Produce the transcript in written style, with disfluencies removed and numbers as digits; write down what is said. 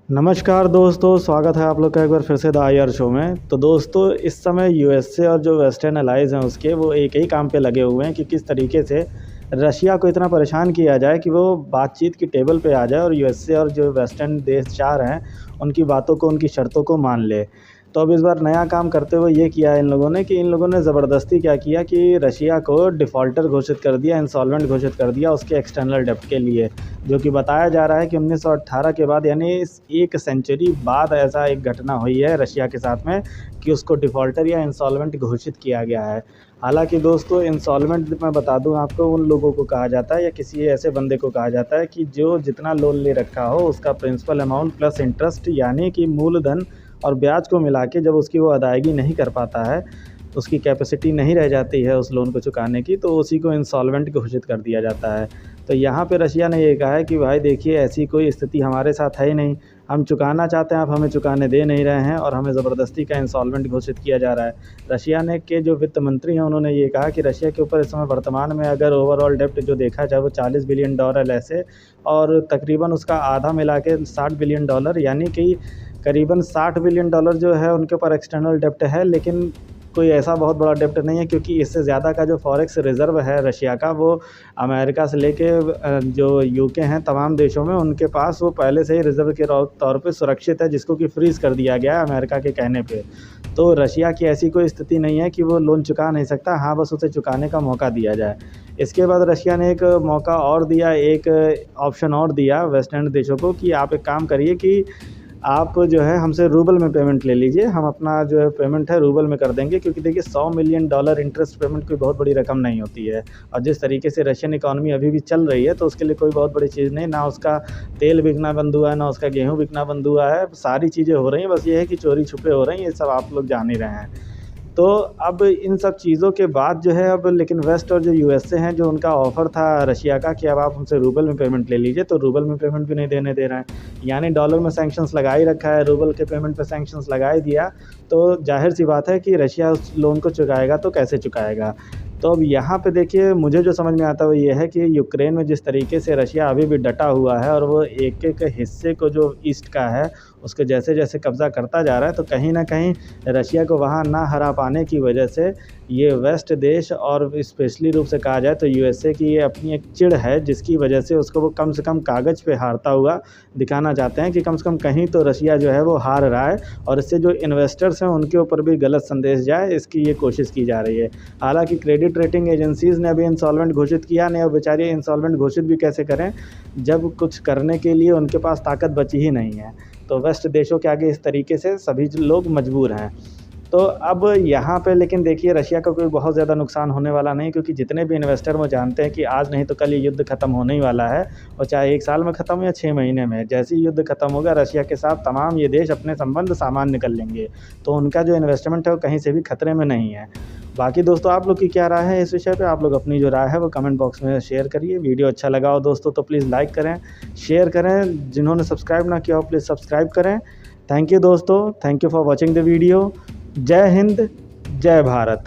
नमस्कार दोस्तों, स्वागत है आप लोग का एक बार फिर से द आईआर शो में। तो दोस्तों, इस समय यूएसए और जो वेस्टर्न एलाइज़ हैं उसके वो एक ही काम पे लगे हुए हैं कि किस तरीके से रशिया को इतना परेशान किया जाए कि वो बातचीत की टेबल पे आ जाए और यूएसए और जो वेस्टर्न देश चाह रहे हैं उनकी बातों को, उनकी शर्तों को मान ले। तो अब इस बार नया काम करते हुए ये किया है इन लोगों ने कि इन लोगों ने ज़बरदस्ती क्या किया कि रशिया को डिफ़ॉल्टर घोषित कर दिया, इंसॉल्वेंट घोषित कर दिया उसके एक्सटर्नल डेब्ट के लिए, जो कि बताया जा रहा है कि 1918 के बाद यानी इस 1 सेंचुरी बाद ऐसा एक घटना हुई है रशिया के साथ में कि उसको डिफ़ॉल्टर या इंसॉल्वेंट घोषित किया गया है। हालाँकि दोस्तों, इंसॉल्वेंट मैं बता दूँ आपको उन लोगों को कहा जाता है या किसी ऐसे बंदे को कहा जाता है कि जो जितना लोन ले रखा हो उसका प्रिंसिपल अमाउंट प्लस इंटरेस्ट यानी कि मूलधन और ब्याज को मिला के जब उसकी वो अदायगी नहीं कर पाता है, उसकी कैपेसिटी नहीं रह जाती है उस लोन को चुकाने की, तो उसी को इंसॉल्वेंट घोषित कर दिया जाता है। तो यहाँ पे रशिया ने ये कहा है कि भाई देखिए, ऐसी कोई स्थिति हमारे साथ है ही नहीं, हम चुकाना चाहते हैं, आप हमें चुकाने दे नहीं रहे हैं और हमें ज़बरदस्ती का इंसॉल्वेंट घोषित किया जा रहा है। रशिया ने के जो वित्त मंत्री हैं उन्होंने ये कहा कि रशिया के ऊपर इस समय वर्तमान में अगर ओवरऑल डेब्ट जो देखा जाए वो $40 बिलियन ऐसे, और तकरीबन उसका आधा मिला के $60 बिलियन यानी कि करीबन $60 बिलियन जो है उनके ऊपर एक्सटर्नल डेब्ट है। लेकिन कोई ऐसा बहुत बड़ा डेब्ट नहीं है, क्योंकि इससे ज़्यादा का जो फॉरेक्स रिज़र्व है रशिया का वो अमेरिका से लेके जो यूके हैं तमाम देशों में उनके पास वो पहले से ही रिज़र्व के तौर पे सुरक्षित है, जिसको कि फ्रीज़ कर दिया गया है अमेरिका के कहने पे। तो रशिया की ऐसी कोई स्थिति नहीं है कि वो लोन चुका नहीं सकता, हाँ बस उसे चुकाने का मौका दिया जाए। इसके बाद रशिया ने एक मौका और दिया, एक ऑप्शन और दिया वेस्टर्न देशों को कि आप एक काम करिए कि आप जो है हमसे रूबल में पेमेंट ले लीजिए, हम अपना जो है पेमेंट है रूबल में कर देंगे, क्योंकि देखिए $100 मिलियन इंटरेस्ट पेमेंट कोई बहुत बड़ी रकम नहीं होती है। और जिस तरीके से रशियन इकॉनमी अभी भी चल रही है तो उसके लिए कोई बहुत बड़ी चीज़ नहीं, ना उसका तेल बिकना बंद हुआ है, ना उसका गेहूँ बिकना बंद हुआ है, सारी चीज़ें हो रही हैं, बस ये है कि चोरी छुपे हो रही हैं, ये सब आप लोग जान ही रहे हैं। तो अब इन सब चीज़ों के बाद जो है अब लेकिन वेस्ट और जो यूएसए हैं, जो उनका ऑफ़र था रशिया का कि अब आप हमसे रूबल में पेमेंट ले लीजिए, तो रूबल में पेमेंट भी नहीं देने दे रहे हैं। यानी डॉलर में सैंक्शंस लगा ही रखा है, रूबल के पेमेंट पे सैंक्शंस लगा ही दिया, तो ज़ाहिर-सी बात है कि रशिया उस लोन को चुकाएगा तो कैसे चुकाएगा। तो अब यहाँ पे देखिए, मुझे जो समझ में आता है वो ये है कि यूक्रेन में जिस तरीके से रशिया अभी भी डटा हुआ है और वो एक-एक हिस्से को जो ईस्ट का है उसको जैसे-जैसे कब्ज़ा करता जा रहा है, तो कहीं न कहीं रशिया को वहाँ ना हरा पाने की वजह से ये वेस्ट देश और स्पेशली रूप से कहा जाए तो यूएसए की ये अपनी एक चिढ़ है, जिसकी वजह से उसको वो कम से कम कागज़ पे हारता हुआ दिखाना चाहते हैं कि कम से कम कहीं तो रशिया जो है वो हार रहा है और इससे जो इन्वेस्टर्स हैं उनके ऊपर भी गलत संदेश जाए, इसकी ये कोशिश की जा रही है। हालाँकि क्रेडिट रेटिंग एजेंसीज़ ने अभी इंसॉल्वेंट घोषित किया नहीं, और बेचारे इंसॉल्वेंट घोषित भी कैसे करें जब कुछ करने के लिए उनके पास ताकत बची ही नहीं है। तो वेस्ट देशों के आगे इस तरीके से सभी लोग मजबूर हैं। तो अब यहाँ पे लेकिन देखिए, रशिया का कोई बहुत ज़्यादा नुकसान होने वाला नहीं, क्योंकि जितने भी इन्वेस्टर वो जानते हैं कि आज नहीं तो कल ये युद्ध ख़त्म होने ही वाला है, और चाहे 1 साल में ख़त्म हो या 6 महीने में, जैसे ही युद्ध ख़त्म होगा रशिया के साथ तमाम ये देश अपने संबंध सामान्य कर लेंगे। तो उनका जो इन्वेस्टमेंट है वो कहीं से भी खतरे में नहीं है। बाकी दोस्तों, आप लोग की क्या राय है इस विषय पे? आप लोग अपनी जो राय है वो कमेंट बॉक्स में शेयर करिए। वीडियो अच्छा लगा हो दोस्तों तो प्लीज़ लाइक करें, शेयर करें। जिन्होंने सब्सक्राइब ना किया हो प्लीज़ सब्सक्राइब करें। थैंक यू दोस्तों, thank you for watching the video. जय हिंद, जय भारत।